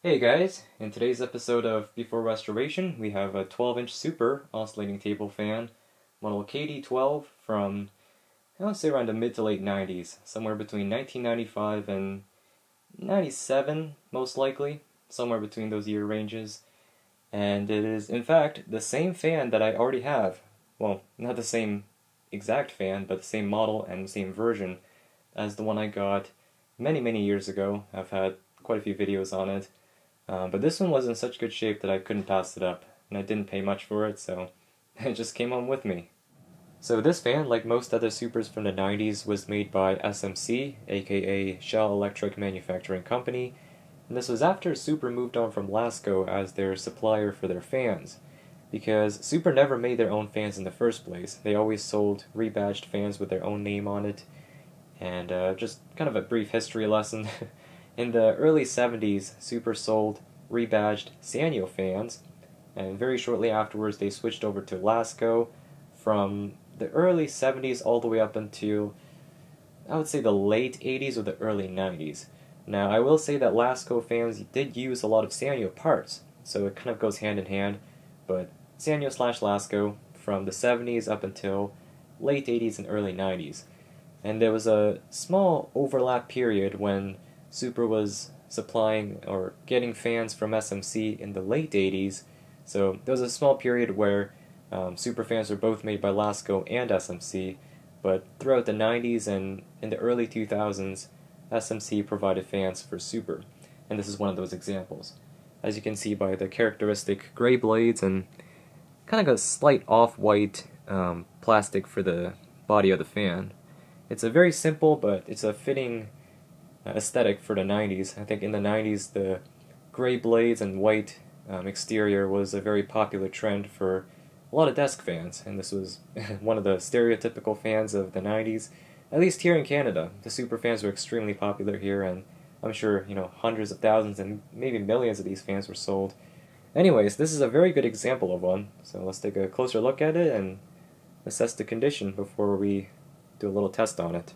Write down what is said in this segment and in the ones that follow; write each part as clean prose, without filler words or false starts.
Hey guys, in today's episode of Before Restoration, we have a 12-inch Super oscillating table fan, model KD12 from, I would say around the mid to late 90s, somewhere between 1995 and 97, most likely, somewhere between those year ranges. And it is, in fact, the same fan that I already have. Well, not the same exact fan, but the same model and the same version as the one I got many years ago. I've had quite a few videos on it. But this one was in such good shape that I couldn't pass it up, and I didn't pay much for it, so it just came home with me. So this fan, like most other Supers from the 90s, was made by SMC, aka Shell Electric Manufacturing Company, and this was after Super moved on from Lasco as their supplier for their fans, because Super never made their own fans in the first place. They always sold rebadged fans with their own name on it, and just kind of a brief history lesson. In the early 70s, Super sold rebadged Sanyo fans, and very shortly afterwards they switched over to Lasco from the early 70s all the way up until, I would say, the late 80s or the early 90s. Now, I will say that Lasco fans did use a lot of Sanyo parts, so it kind of goes hand in hand, but Sanyo slash Lasco from the 70s up until late 80s and early 90s. And there was a small overlap period when Super was supplying or getting fans from SMC in the late 80s, so there was a small period where Super fans were both made by Lasco and SMC, but throughout the 90s and in the early 2000s, SMC provided fans for Super, and this is one of those examples. As you can see by the characteristic gray blades and kind of a slight off-white plastic for the body of the fan. It's a very simple, but it's a fitting aesthetic for the 90s. I think in the 90s the gray blades and white exterior was a very popular trend for a lot of desk fans, and this was one of the stereotypical fans of the 90s, at least here in Canada. The Super fans were extremely popular here, and I'm sure, hundreds of thousands and maybe millions of these fans were sold. Anyways, this is a very good example of one, so let's take a closer look at it and assess the condition before we do a little test on it.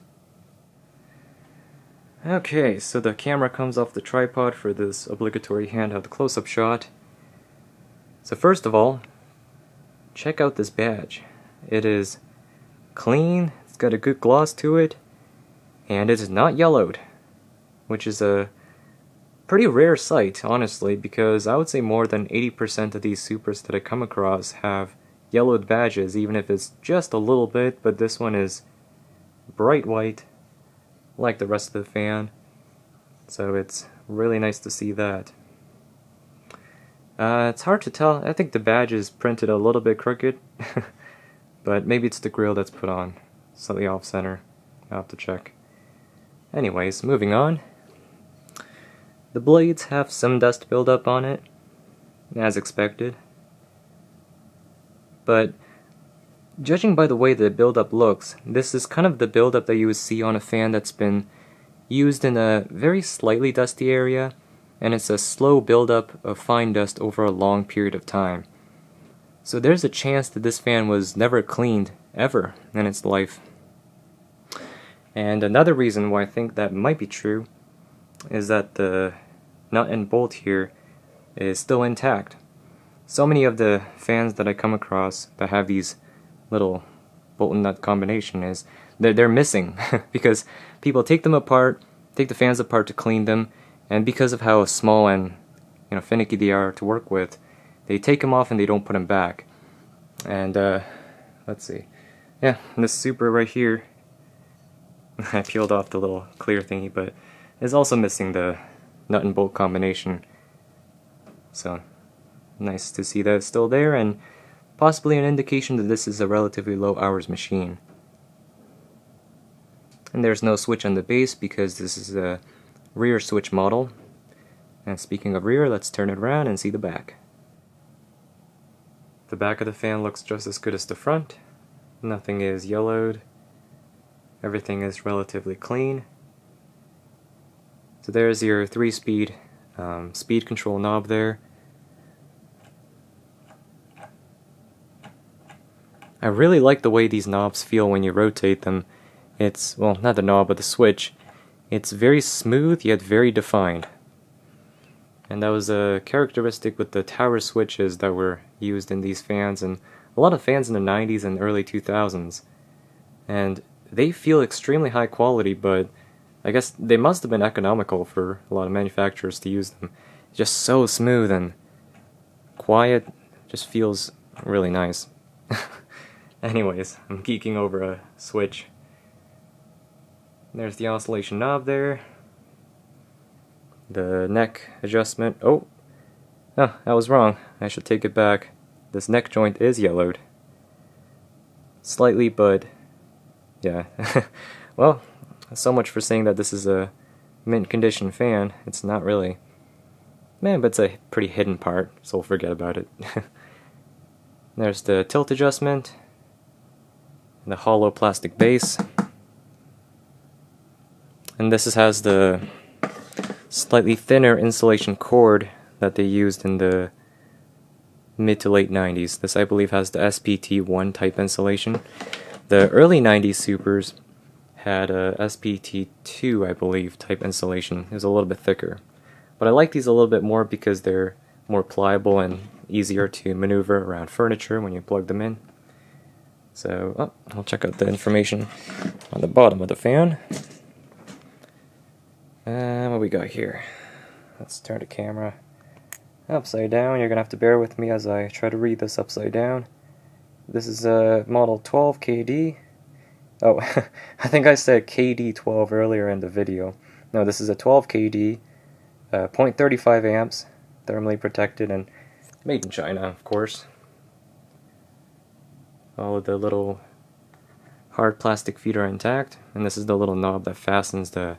Okay, so the camera comes off the tripod for this obligatory handheld close-up shot. So first of all, check out this badge. It is clean, it's got a good gloss to it, and it is not yellowed, which is a pretty rare sight, honestly, because I would say more than 80% of these Supers that I come across have yellowed badges, even if it's just a little bit, but this one is bright white, like the rest of the fan, so it's really nice to see that. It's hard to tell. I think the badge is printed a little bit crooked, but maybe it's the grill that's put on slightly off center. I'll have to check. Anyways, moving on. The blades have some dust buildup on it, as expected, but judging by the way the buildup looks, this is kind of the buildup that you would see on a fan that's been used in a very slightly dusty area, and it's a slow buildup of fine dust over a long period of time. So there's a chance that this fan was never cleaned, ever, in its life. And another reason why I think that might be true is that the nut and bolt here is still intact. So many of the fans that I come across that have these little bolt and nut combination is they're missing because people take them apart, take the fans apart to clean them, and because of how small and finicky they are to work with, they take them off and they don't put them back. And let's see, yeah, this Super right here, I peeled off the little clear thingy, but is also missing the nut and bolt combination. So nice to see that it's still there, and possibly an indication that this is a relatively low hours machine. And there's no switch on the base because this is a rear switch model. And speaking of rear, let's turn it around and see the back. The back of the fan looks just as good as the front. Nothing is yellowed. Everything is relatively clean. So there's your 3-speed speed control knob there. I really like the way these knobs feel when you rotate them. It's, well, not the knob, but the switch. It's very smooth, yet very defined. And that was a characteristic with the tower switches that were used in these fans, and a lot of fans in the 90s and early 2000s. And they feel extremely high quality, but I guess they must have been economical for a lot of manufacturers to use them. Just so smooth and quiet, just feels really nice. Anyways, I'm geeking over a switch. There's the oscillation knob there. The neck adjustment. Oh, I was wrong. I should take it back. This neck joint is yellowed. Slightly, but yeah. Well, so much for saying that this is a mint condition fan. It's not really. Man, but it's a pretty hidden part, so we'll forget about it. There's the tilt adjustment. The hollow plastic base. And this has the slightly thinner insulation cord that they used in the mid to late 90s. This, I believe, has the SPT1 type insulation. The early 90s Supers had a SPT2, I believe, type insulation. It was a little bit thicker. But I like these a little bit more because they're more pliable and easier to maneuver around furniture when you plug them in. So, I'll check out the information on the bottom of the fan. What we got here? Let's turn the camera upside down. You're gonna have to bear with me as I try to read this upside down. This is a model 12KD. Oh, I think I said KD12 earlier in the video. No, this is a 12KD, 0.35 amps, thermally protected, and made in China, of course. All of the little hard plastic feet are intact, and this is the little knob that fastens the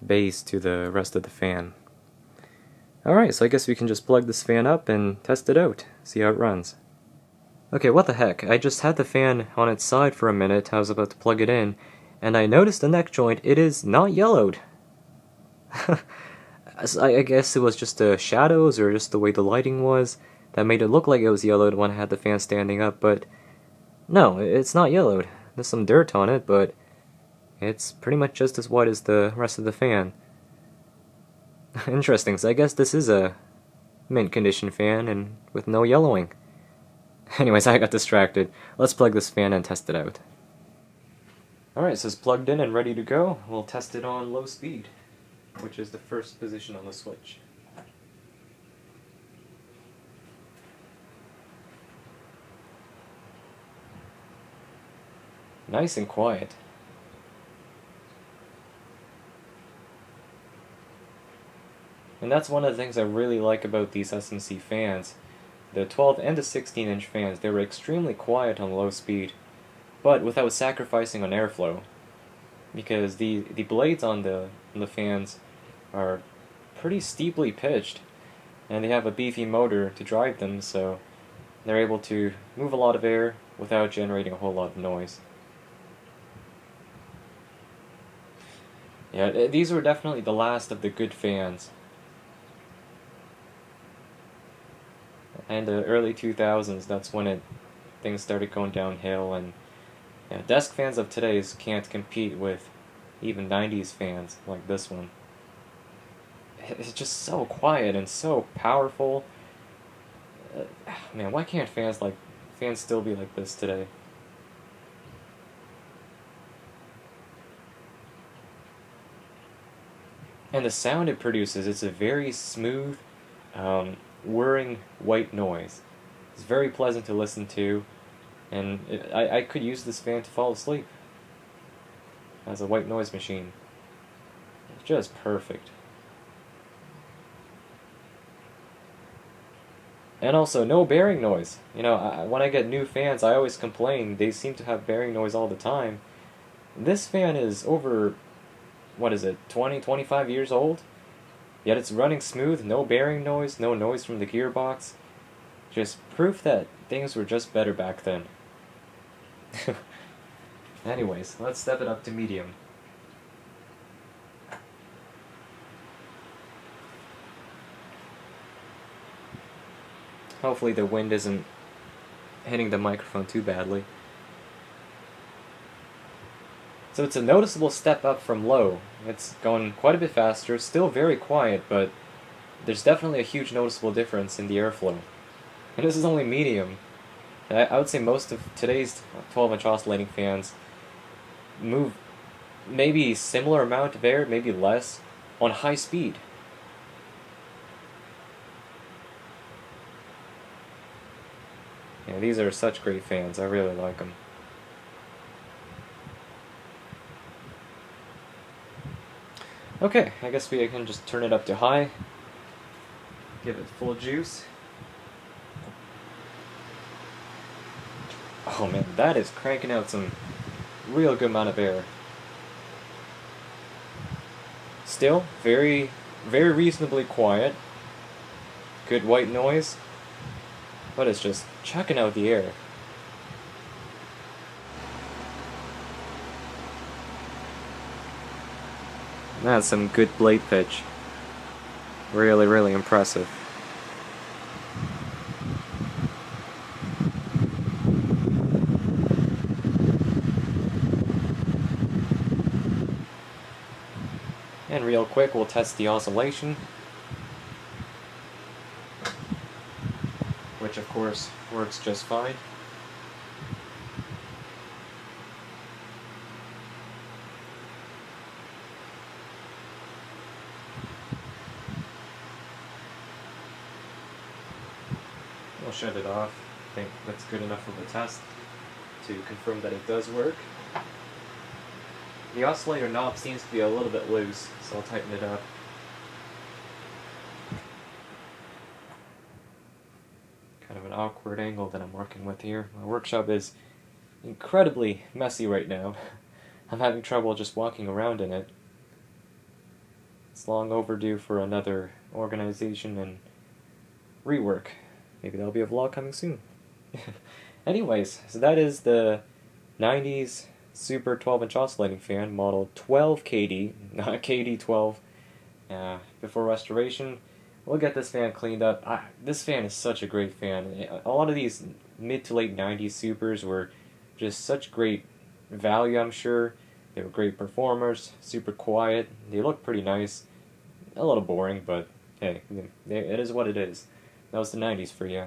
base to the rest of the fan. Alright, so I guess we can just plug this fan up and test it out, see how it runs. Okay, what the heck, I just had the fan on its side for a minute. I was about to plug it in, and I noticed the neck joint, it is not yellowed. I guess it was just the shadows or just the way the lighting was that made it look like it was yellowed when I had the fan standing up, but no, it's not yellowed. There's some dirt on it, but it's pretty much just as white as the rest of the fan. Interesting, so I guess this is a mint condition fan and with no yellowing. Anyways, I got distracted. Let's plug this fan and test it out. Alright, so it's plugged in and ready to go. We'll test it on low speed, which is the first position on the switch. Nice and quiet. And that's one of the things I really like about these SMC fans. The 12 and the 16-inch fans, they were extremely quiet on low speed, but without sacrificing on airflow. Because the blades on the fans are pretty steeply pitched, and they have a beefy motor to drive them, so they're able to move a lot of air without generating a whole lot of noise. Yeah, these were definitely the last of the good fans. And the early 2000s, that's when things started going downhill, and desk fans of today's can't compete with even 90s fans like this one. It's just so quiet and so powerful. Man, why can't fans still be like this today? And the sound it produces, it's a very smooth, whirring white noise. It's very pleasant to listen to, and I could use this fan to fall asleep as a white noise machine. It's just perfect. And also, no bearing noise. You know, when I get new fans, I always complain they seem to have bearing noise all the time. This fan is over, 20, 25 years old? Yet it's running smooth, no bearing noise, no noise from the gearbox. Just proof that things were just better back then. Anyways, let's step it up to medium. Hopefully the wind isn't hitting the microphone too badly. So it's a noticeable step up from low. It's going quite a bit faster, still very quiet, but there's definitely a huge noticeable difference in the airflow. And this is only medium. I would say most of today's 12-inch oscillating fans move maybe similar amount of air, maybe less, on high speed. Yeah, these are such great fans. I really like them. Okay, I guess we can just turn it up to high. Give it full juice. Oh man, that is cranking out some real good amount of air. Still, very reasonably quiet. Good white noise. But it's just chucking out the air. That's some good blade pitch. Really impressive. And real quick, we'll test the oscillation, which of course works just fine. We'll shut it off. I think that's good enough of a test to confirm that it does work. The oscillator knob seems to be a little bit loose, so I'll tighten it up. Kind of an awkward angle that I'm working with here. My workshop is incredibly messy right now. I'm having trouble just walking around in it. It's long overdue for another organization and rework. Maybe there'll be a vlog coming soon. Anyways, so that is the 90s Super 12-inch oscillating fan, model 12KD, not KD12. Before restoration, we'll get this fan cleaned up. This fan is such a great fan. A lot of these mid to late 90s Supers were just such great value, I'm sure. They were great performers, super quiet. They look pretty nice. A little boring, but hey, it is what it is. That was the 90s for you.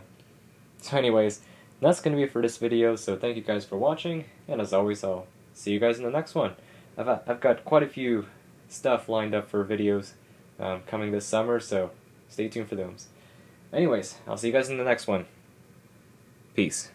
So anyways, that's going to be it for this video, so thank you guys for watching, and as always, I'll see you guys in the next one. I've got quite a few stuff lined up for videos coming this summer, so stay tuned for those. Anyways, I'll see you guys in the next one. Peace.